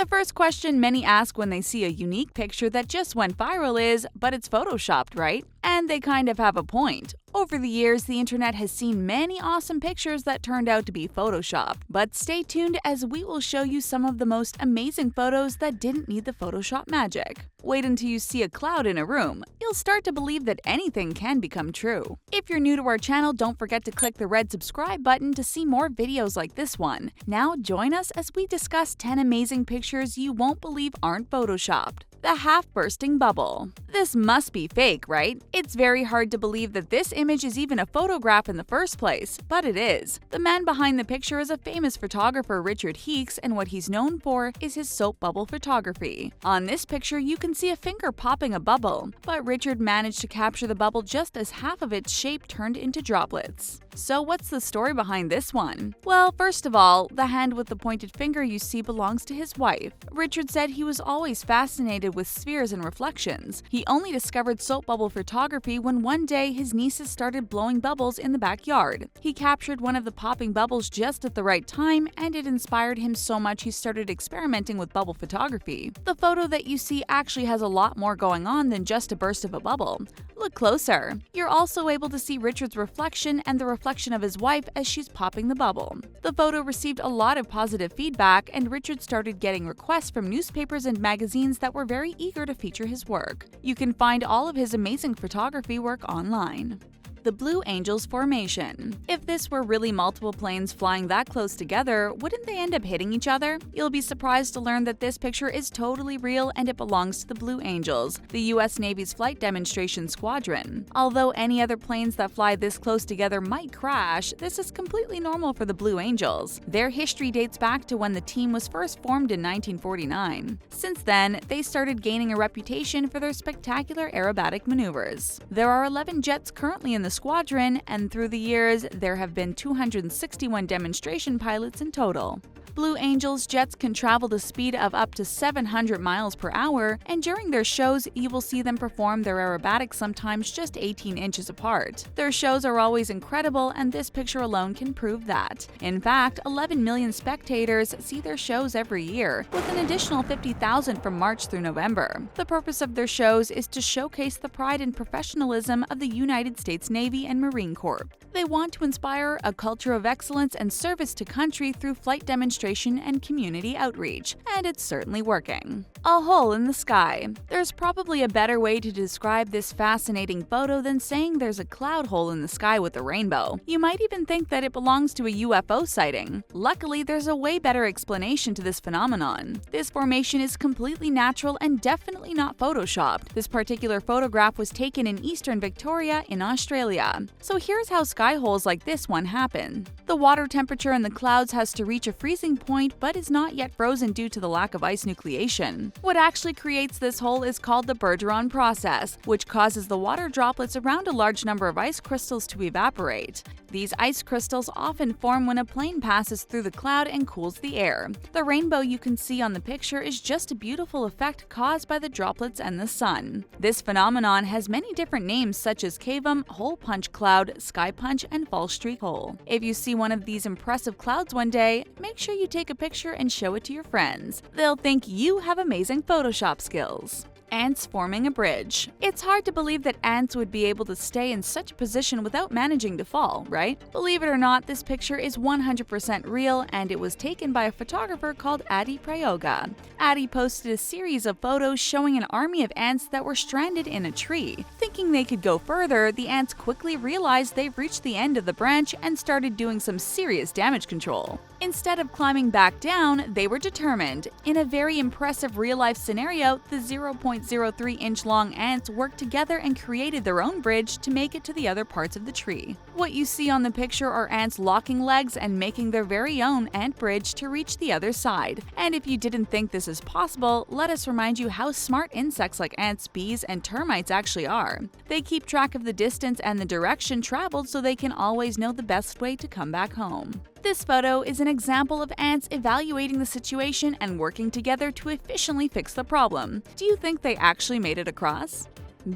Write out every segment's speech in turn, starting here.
The first question many ask when they see a unique picture that just went viral is, but it's photoshopped, right? And they kind of have a point. Over the years, the internet has seen many awesome pictures that turned out to be photoshopped. But stay tuned as we will show you some of the most amazing photos that didn't need the Photoshop magic. Wait until you see a cloud in a room. You'll start to believe that anything can become true. If you're new to our channel, don't forget to click the red subscribe button to see more videos like this one. Now join us as we discuss 10 amazing pictures you won't believe aren't photoshopped. The half-bursting bubble. This must be fake, right? It's very hard to believe that this image is even a photograph in the first place, but it is. The man behind the picture is a famous photographer, Richard Heeks, and what he's known for is his soap bubble photography. On this picture, you can see a finger popping a bubble, but Richard managed to capture the bubble just as half of its shape turned into droplets. So what's the story behind this one? Well, first of all, the hand with the pointed finger you see belongs to his wife. Richard said he was always fascinated with spheres and reflections. He only discovered soap bubble photography when one day his nieces started blowing bubbles in the backyard. He captured one of the popping bubbles just at the right time, and it inspired him so much he started experimenting with bubble photography. The photo that you see actually has a lot more going on than just a burst of a bubble. Look closer. You're also able to see Richard's reflection and the reflection of his wife as she's popping the bubble. The photo received a lot of positive feedback, and Richard started getting requests from newspapers and magazines that were very eager to feature his work. You can find all of his amazing photography work online. The Blue Angels formation. If this were really multiple planes flying that close together, wouldn't they end up hitting each other? You'll be surprised to learn that this picture is totally real and it belongs to the Blue Angels, the U.S. Navy's flight demonstration squadron. Although any other planes that fly this close together might crash, this is completely normal for the Blue Angels. Their history dates back to when the team was first formed in 1949. Since then, they started gaining a reputation for their spectacular aerobatic maneuvers. There are 11 jets currently in the squadron, and through the years, there have been 261 demonstration pilots in total. Blue Angels jets can travel the speed of up to 700 miles per hour, and during their shows, you will see them perform their aerobatics sometimes just 18 inches apart. Their shows are always incredible, and this picture alone can prove that. In fact, 11 million spectators see their shows every year, with an additional 50,000 from March through November. The purpose of their shows is to showcase the pride and professionalism of the United States Navy and Marine Corps. They want to inspire a culture of excellence and service to country through flight demonstration and community outreach, and it's certainly working. A hole in the sky. There's probably a better way to describe this fascinating photo than saying there's a cloud hole in the sky with a rainbow. You might even think that it belongs to a UFO sighting. Luckily, there's a way better explanation to this phenomenon. This formation is completely natural and definitely not photoshopped. This particular photograph was taken in eastern Victoria in Australia. So here's how sky holes like this one happen. The water temperature in the clouds has to reach a freezing point but is not yet frozen due to the lack of ice nucleation. What actually creates this hole is called the Bergeron process, which causes the water droplets around a large number of ice crystals to evaporate. These ice crystals often form when a plane passes through the cloud and cools the air. The rainbow you can see on the picture is just a beautiful effect caused by the droplets and the sun. This phenomenon has many different names such as cavum, hole punch cloud, sky punch, and false streak hole. If you see one of these impressive clouds one day, make sure you take a picture and show it to your friends. They'll think you have amazing Photoshop skills. Ants forming a bridge. It's hard to believe that ants would be able to stay in such a position without managing to fall, right? Believe it or not, this picture is 100% real, and it was taken by a photographer called Adi Prayoga. Adi posted a series of photos showing an army of ants that were stranded in a tree. Thinking they could go further, the ants quickly realized they've reached the end of the branch and started doing some serious damage control. Instead of climbing back down, they were determined. In a very impressive real-life scenario, the 0.03-inch long ants worked together and created their own bridge to make it to the other parts of the tree. What you see on the picture are ants locking legs and making their very own ant bridge to reach the other side. And if you didn't think this is possible, let us remind you how smart insects like ants, bees, and termites actually are. They keep track of the distance and the direction traveled so they can always know the best way to come back home. This photo is an example of ants evaluating the situation and working together to efficiently fix the problem. Do you think they actually made it across?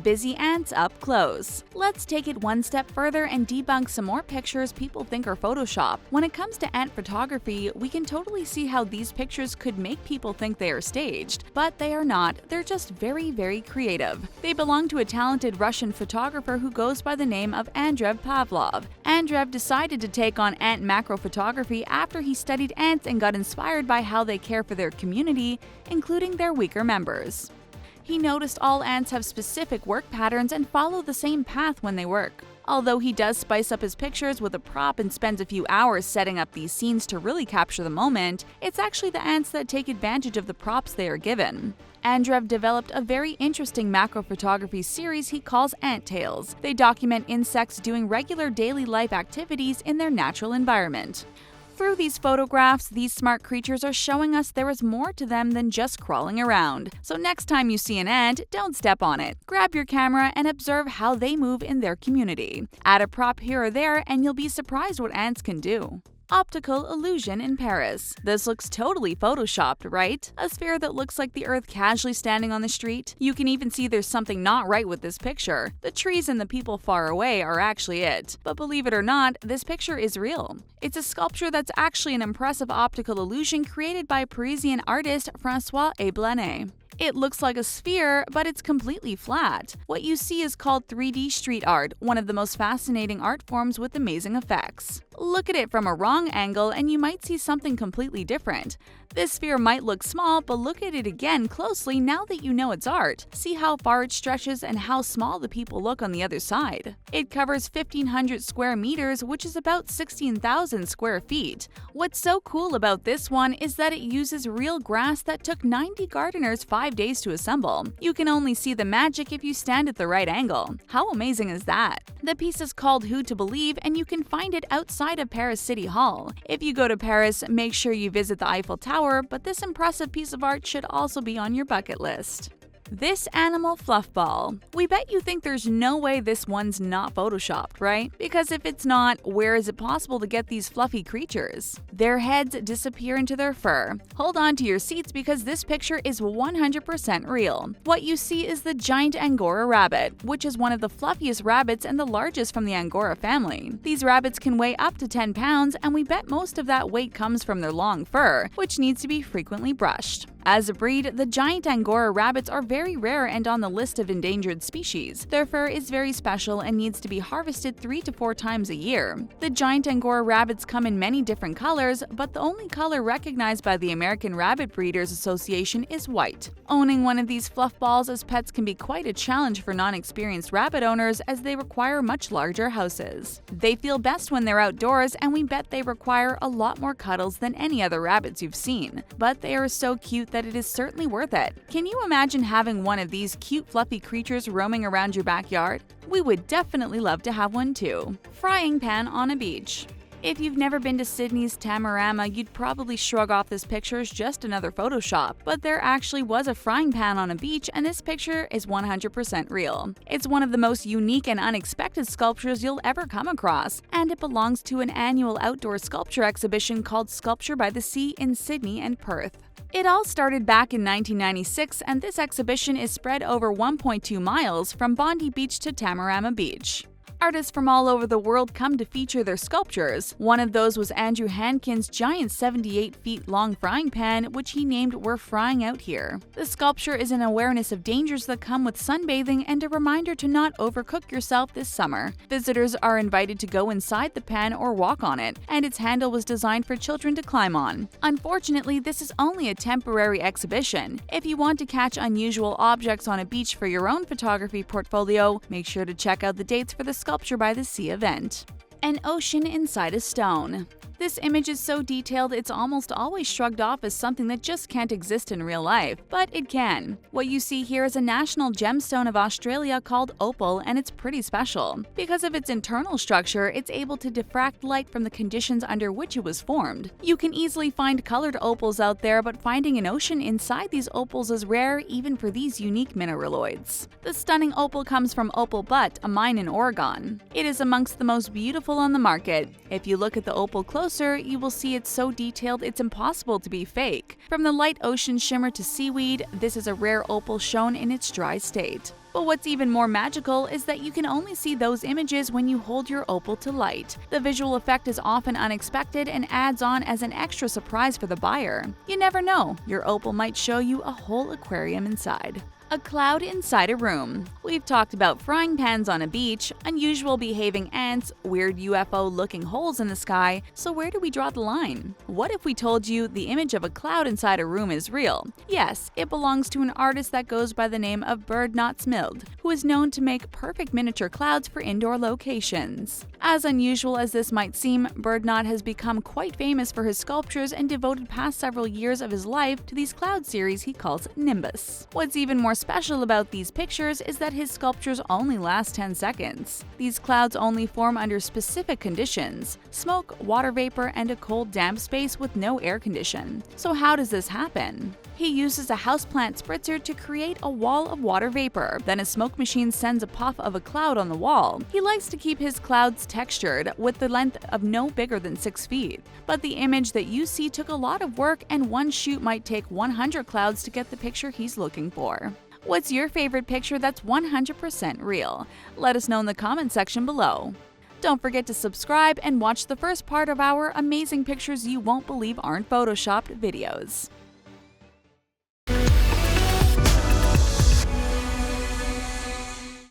Busy ants up close. Let's take it one step further and debunk some more pictures people think are Photoshop. When it comes to ant photography, we can totally see how these pictures could make people think they are staged, but they are not. They're just very, very creative. They belong to a talented Russian photographer who goes by the name of Andrei Pavlov. Andrei decided to take on ant macro photography after he studied ants and got inspired by how they care for their community, including their weaker members. He noticed all ants have specific work patterns and follow the same path when they work. Although he does spice up his pictures with a prop and spends a few hours setting up these scenes to really capture the moment, it's actually the ants that take advantage of the props they are given. Andrei developed a very interesting macro photography series he calls Ant Tales. They document insects doing regular daily life activities in their natural environment. Through these photographs, these smart creatures are showing us there is more to them than just crawling around. So next time you see an ant, don't step on it. Grab your camera and observe how they move in their community. Add a prop here or there and you'll be surprised what ants can do. Optical illusion in Paris. This looks totally photoshopped, right? A sphere that looks like the Earth casually standing on the street. You can even see there's something not right with this picture. The trees and the people far away are actually it. But believe it or not, this picture is real. It's a sculpture that's actually an impressive optical illusion created by Parisian artist François Eblanet. It looks like a sphere, but it's completely flat. What you see is called 3D street art, one of the most fascinating art forms with amazing effects. Look at it from a wrong angle and you might see something completely different. This sphere might look small, but look at it again closely now that you know it's art. See how far it stretches and how small the people look on the other side. It covers 1,500 square meters, which is about 16,000 square feet. What's so cool about this one is that it uses real grass that took 90 gardeners 5 days to assemble. You can only see the magic if you stand at the right angle. How amazing is that? The piece is called Who to Believe and you can find it outside of Paris City Hall. If you go to Paris, make sure you visit the Eiffel Tower, but this impressive piece of art should also be on your bucket list. This animal fluff ball. We bet you think there's no way this one's not photoshopped, right? Because if it's not, where is it possible to get these fluffy creatures? Their heads disappear into their fur. Hold on to your seats because this picture is 100% real. What you see is the giant Angora rabbit, which is one of the fluffiest rabbits and the largest from the Angora family. These rabbits can weigh up to 10 pounds and we bet most of that weight comes from their long fur, which needs to be frequently brushed. As a breed, the giant Angora rabbits are very rare and on the list of endangered species. Their fur is very special and needs to be harvested 3 to 4 times a year. The giant Angora rabbits come in many different colors, but the only color recognized by the American Rabbit Breeders Association is white. Owning one of these fluff balls as pets can be quite a challenge for non-experienced rabbit owners as they require much larger houses. They feel best when they're outdoors and we bet they require a lot more cuddles than any other rabbits you've seen. But they are so cute that it is certainly worth it. Can you imagine having one of these cute fluffy creatures roaming around your backyard? We would definitely love to have one too. Frying pan on a beach. If you've never been to Sydney's Tamarama, you'd probably shrug off this picture as just another Photoshop, but there actually was a frying pan on a beach and this picture is 100% real. It's one of the most unique and unexpected sculptures you'll ever come across, and it belongs to an annual outdoor sculpture exhibition called Sculpture by the Sea in Sydney and Perth. It all started back in 1996 and this exhibition is spread over 1.2 miles from Bondi Beach to Tamarama Beach. Artists from all over the world come to feature their sculptures. One of those was Andrew Hankin's giant 78 feet long frying pan, which he named We're Frying Out Here. The sculpture is an awareness of dangers that come with sunbathing and a reminder to not overcook yourself this summer. Visitors are invited to go inside the pan or walk on it, and its handle was designed for children to climb on. Unfortunately, this is only a temporary exhibition. If you want to catch unusual objects on a beach for your own photography portfolio, make sure to check out the dates for the Sculpture by the Sea event. An ocean inside a stone. This image is so detailed it's almost always shrugged off as something that just can't exist in real life, but it can. What you see here is a national gemstone of Australia called opal, and it's pretty special. Because of its internal structure, it's able to diffract light from the conditions under which it was formed. You can easily find colored opals out there, but finding an ocean inside these opals is rare even for these unique mineraloids. The stunning opal comes from Opal Butte, a mine in Oregon. It is amongst the most beautiful on the market. If you look at the opal closer, you will see it's so detailed it's impossible to be fake. From the light ocean shimmer to seaweed, this is a rare opal shown in its dry state. But what's even more magical is that you can only see those images when you hold your opal to light. The visual effect is often unexpected and adds on as an extra surprise for the buyer. You never know, your opal might show you a whole aquarium inside. A cloud inside a room. We've talked about frying pans on a beach, unusual behaving ants, weird UFO-looking holes in the sky, so where do we draw the line? What if we told you the image of a cloud inside a room is real? Yes, it belongs to an artist that goes by the name of Bergeron, who is known to make perfect miniature clouds for indoor locations. As unusual as this might seem, Bergeron has become quite famous for his sculptures and devoted past several years of his life to these cloud series he calls Nimbus. What's even more special about these pictures is that his sculptures only last 10 seconds. These clouds only form under specific conditions: smoke, water vapor, and a cold, damp space with no air condition. So how does this happen? He uses a houseplant spritzer to create a wall of water vapor. Then a smoke machine sends a puff of a cloud on the wall. He likes to keep his clouds textured, with the length of no bigger than 6 feet. But the image that you see took a lot of work, and one shoot might take 100 clouds to get the picture he's looking for. What's your favorite picture that's 100% real? Let us know in the comment section below. Don't forget to subscribe and watch the first part of our amazing pictures you won't believe aren't photoshopped videos.